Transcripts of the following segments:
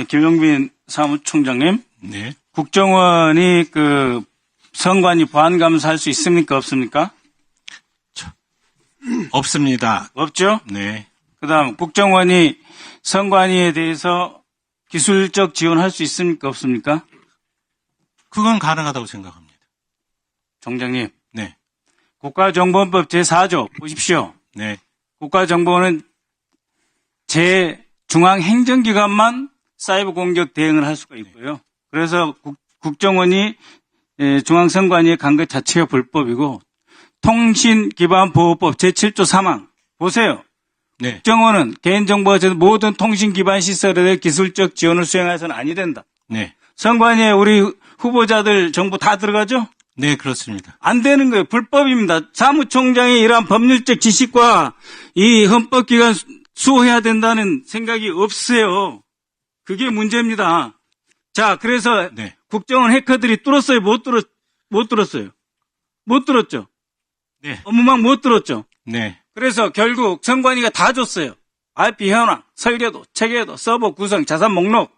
김용빈 사무총장님, 네. 국정원이 선관위 보안감사할 수 있습니까? 없습니까? 없습니다. 없죠? 네. 그다음 국정원이 선관위에 대해서 기술적 지원할 수 있습니까? 없습니까? 그건 가능하다고 생각합니다. 총장님, 네. 국가정보원법 제4조 보십시오. 네. 국가정보원은 중앙행정기관만 사이버 공격 대응을 할 수가 있고요. 그래서 국정원이 중앙선관위에 간 것 자체가 불법이고, 통신기반보호법 제7조 3항 보세요. 네. 국정원은 개인정보가 모든 통신기반 시설에 대해 기술적 지원을 수행해서는 아니 된다. 네. 선관위에 우리 후보자들 정보 다 들어가죠? 네, 그렇습니다. 안 되는 거예요. 불법입니다. 사무총장의 이러한 법률적 지식과 이 헌법기관 수호해야 된다는 생각이 없어요. 그게 문제입니다. 자, 그래서 네. 국정원 해커들이 뚫었어요? 못 뚫었어요? 못 뚫었죠? 네. 업무망 못 뚫었죠? 네. 그래서 결국 선관위가 다 줬어요. IP 현황, 설계도, 체계도, 서버 구성, 자산 목록,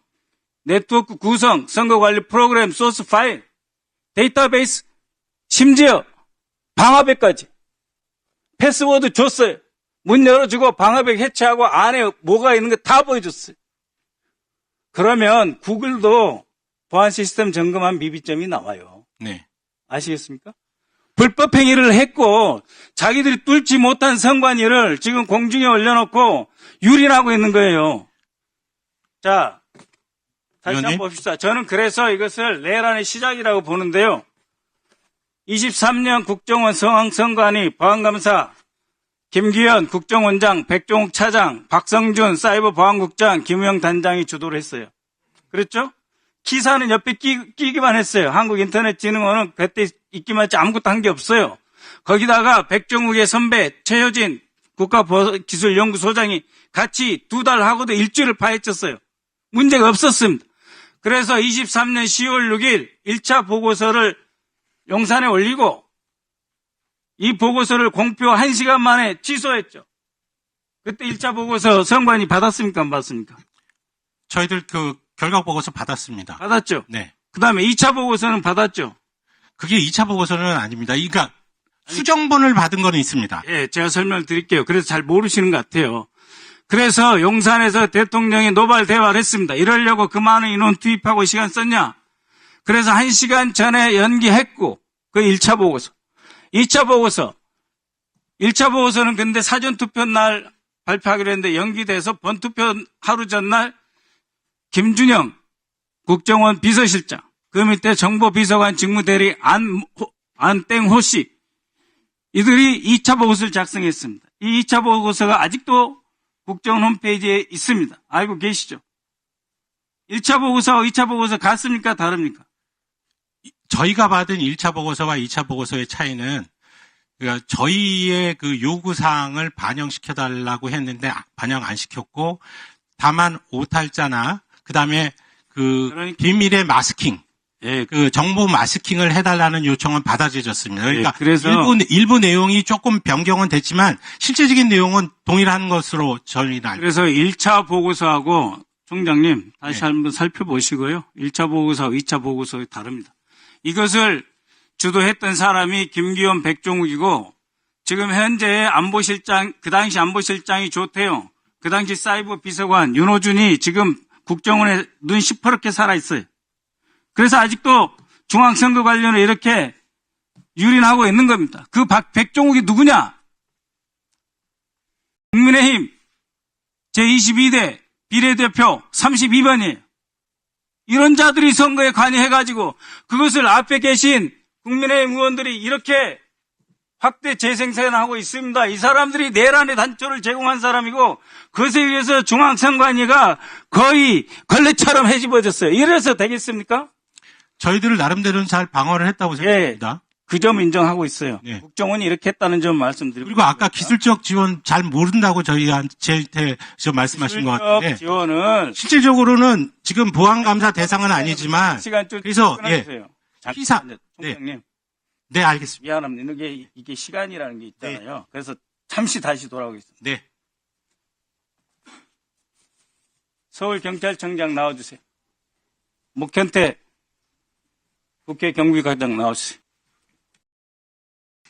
네트워크 구성, 선거관리 프로그램, 소스 파일, 데이터베이스, 심지어 방화벽까지. 패스워드 줬어요. 문 열어주고 방화벽 해체하고 안에 뭐가 있는 거 다 보여줬어요. 그러면 구글도 보안 시스템 점검한 미비점이 나와요. 네. 아시겠습니까? 불법 행위를 했고 자기들이 뚫지 못한 선관위를 지금 공중에 올려놓고 유린하고 있는 거예요. 자, 다시 한번 봅시다. 저는 그래서 이것을 내란의 시작이라고 보는데요. 23년 국정원 선관위 보안감사 김기현 국정원장, 백종욱 차장, 박성준 사이버 보안국장, 김우영 단장이 주도를 했어요. 그렇죠? 기사는 옆에 끼기만 했어요. 한국인터넷진흥원은 그때 있기만 했지 아무것도 한 게 없어요. 거기다가 백종욱의 선배 최효진 국가기술연구소장이 같이 2달 하고도 일주일을 파헤쳤어요. 문제가 없었습니다. 그래서 23년 10월 6일 1차 보고서를 용산에 올리고 이 보고서를 공표 1시간 만에 취소했죠. 그때 1차 보고서 선관위 받았습니까? 안 받았습니까? 저희들 결과 보고서 받았습니다. 받았죠. 네. 그 다음에 2차 보고서는 받았죠. 그게 2차 보고서는 아닙니다. 그러니까 수정본을 받은 건 있습니다. 예, 제가 설명을 드릴게요. 그래서 잘 모르시는 것 같아요. 그래서 용산에서 대통령이 노발 대화를 했습니다. 이러려고 그 많은 인원 투입하고 시간 썼냐? 그래서 1시간 전에 연기했고, 그 1차 보고서. 2차 보고서. 1차 보고서는 근데 사전투표 날 발표하기로 했는데 연기돼서 본투표 하루 전날 김준영 국정원 비서실장, 그 밑에 정보비서관 직무대리 안땡호 씨, 이들이 2차 보고서를 작성했습니다. 이 2차 보고서가 아직도 국정원 홈페이지에 있습니다. 알고 계시죠? 1차 보고서와 2차 보고서 같습니까? 다릅니까? 저희가 받은 1차 보고서와 2차 보고서의 차이는 그러니까 저희의 그 요구사항을 반영시켜달라고 했는데 반영 안 시켰고 다만 오탈자나 그다음에 비밀의 마스킹, 예, 그 정보 마스킹을 해달라는 요청은 받아들여졌습니다. 그러니까 예, 그래서 일부 내용이 조금 변경은 됐지만 실제적인 내용은 동일한 것으로 저희는 알고 그래서 1차 보고서하고 총장님 다시 네. 한번 살펴보시고요. 1차 보고서하고 2차 보고서 다릅니다. 이것을 주도했던 사람이 김기현 백종욱이고 지금 현재 안보실장, 그 당시 안보실장이 조태용, 그 당시 사이버 비서관 윤호준이 지금 국정원에 눈 시퍼렇게 살아있어요. 그래서 아직도 중앙선거 관련해 이렇게 유린하고 있는 겁니다. 그 백종욱이 누구냐? 국민의힘 제22대 비례대표 32번이에요. 이런 자들이 선거에 관여해가지고 그것을 앞에 계신 국민의힘 의원들이 이렇게 확대 재생산하고 있습니다. 이 사람들이 내란의 단초를 제공한 사람이고 그것에 의해서 중앙선관위가 거의 걸레처럼 헤집어졌어요. 이래서 되겠습니까? 저희들을 나름대로는 잘 방어를 했다고 생각합니다. 그 점 인정하고 있어요. 네. 국정원이 이렇게 했다는 점 말씀드리고 그리고 아까 기술적 지원 잘 모른다고 저희한테 말씀하신 것 같은데 지원은 실질적으로는 지금 보안감사 대상은 아니지만 시간 좀 그래서 끊어주세요. 피사 총장님 네 알겠습니다. 미안합니다. 이게 시간이라는 게 있잖아요. 그래서 잠시 다시 돌아오겠습니다. 네. 서울경찰청장 나와주세요. 목현태 국회 경비과장 나와주세요.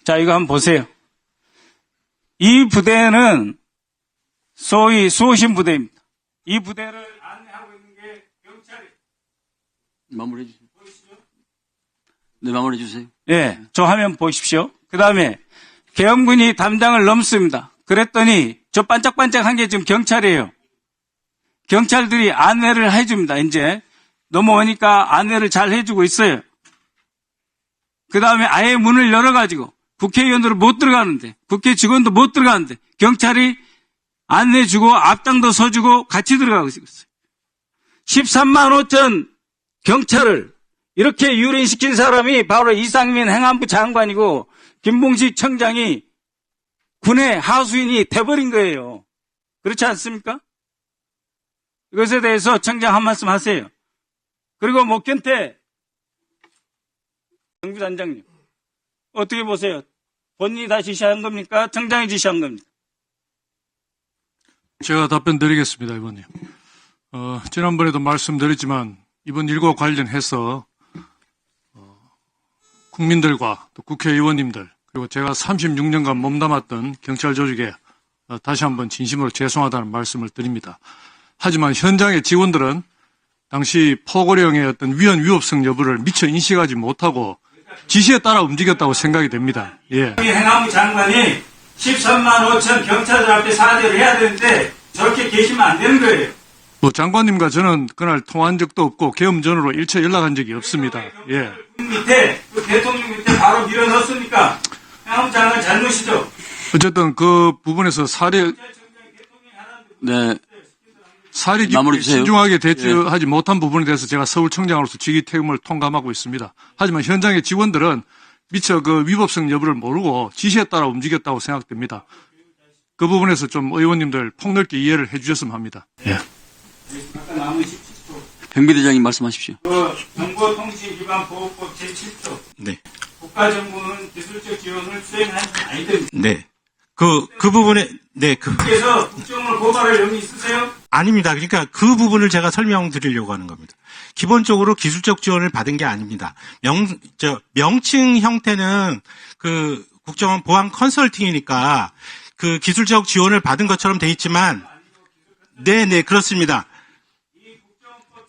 자, 이거 한번 보세요. 이 부대는 소위 수호신 부대입니다. 이 부대를 안내하고 있는 게 경찰이. 마무리해 주세요. 네, 마무리해 주세요. 예, 저 화면 보십시오. 그 다음에 계엄군이 담장을 넘습니다. 그랬더니 저 반짝반짝한 게 지금 경찰이에요. 경찰들이 안내를 해줍니다. 이제 넘어오니까 안내를 잘 해주고 있어요. 그 다음에 아예 문을 열어가지고 국회의원들은 못 들어가는데, 국회 직원도 못 들어가는데 경찰이 안내주고 앞장도 서주고 같이 들어가고 있어요. 13만 5천 경찰을 이렇게 유린시킨 사람이 바로 이상민 행안부 장관이고 김봉식 청장이 군의 하수인이 돼버린 거예요. 그렇지 않습니까? 이것에 대해서 청장 한 말씀 하세요. 그리고 목현태 정부단장님 어떻게 보세요? 본인이 다 지시한 겁니까? 청장이 지시한 겁니까? 제가 답변 드리겠습니다, 의원님. 지난번에도 말씀드렸지만 이번 일과 관련해서 국민들과 또 국회의원님들 그리고 제가 36년간 몸담았던 경찰 조직에 다시 한번 진심으로 죄송하다는 말씀을 드립니다. 하지만 현장의 직원들은 당시 포고령의 어떤 위헌 위법성 여부를 미처 인식하지 못하고 지시에 따라 움직였다고 생각이 됩니다. 예. 행안부 장관이 13만 5천 경찰들 앞에 사죄를 해야 되는데 저렇게 계시면 안 되는 거예요. 뭐 장관님과 저는 그날 통화한 적도 없고 계엄 전으로 일체 연락한 적이 없습니다. 예. 밑에 그 대통령 밑에 바로 밀어넣습니까? 행안부 장관 잘못이죠. 어쨌든 그 부분에서 사례 네, 사례 마무리 주세요. 신중하게 대처하지 못한 부분에 대해서 제가 서울청장으로서 직위 책임을 통감하고 있습니다. 하지만 현장의 직원들은 미처 그 위법성 여부를 모르고 지시에 따라 움직였다고 생각됩니다. 그 부분에서 좀 의원님들 폭넓게 이해를 해 주셨으면 합니다. 예. 경비대장님 말씀하십시오. 정보통신기반보호법 제7조. 네. 국가정보는 기술적 지원을 수행하는 게 아니됩니다. 네. 그 부분에, 네, 그래서 국정을 고발할 의미 있으세요? 아닙니다. 그러니까 그 부분을 제가 설명드리려고 하는 겁니다. 기본적으로 기술적 지원을 받은 게 아닙니다. 명칭 형태는 그 국정원 보안 컨설팅이니까 그 기술적 지원을 받은 것처럼 돼 있지만, 네, 그렇습니다.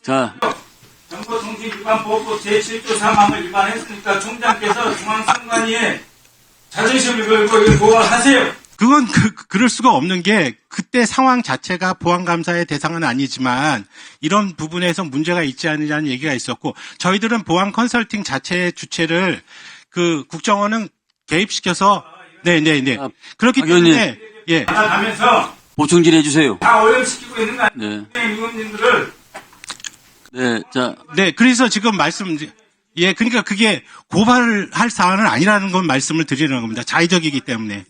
자, 정보통신기반보호법 제7조 3항을 위반했으니까 총장께서 중앙선관위에 자존심을 걸고 이걸 고발하세요. 그건 그럴 수가 없는 게 그때 상황 자체가 보안감사의 대상은 아니지만 이런 부분에서 문제가 있지 않느냐는 얘기가 있었고 저희들은 보안 컨설팅 자체의 주체를 그 국정원은 개입시켜서 네. 그렇기 때문에 예. 나가면서 보충 질의해 주세요. 다 오염시키고 있는 거 네. 아니에요? 의원님들을. 네, 자, 네, 그래서 지금 그러니까 그게 고발을 할 사안은 아니라는 건 말씀을 드리는 겁니다. 자의적이기 때문에.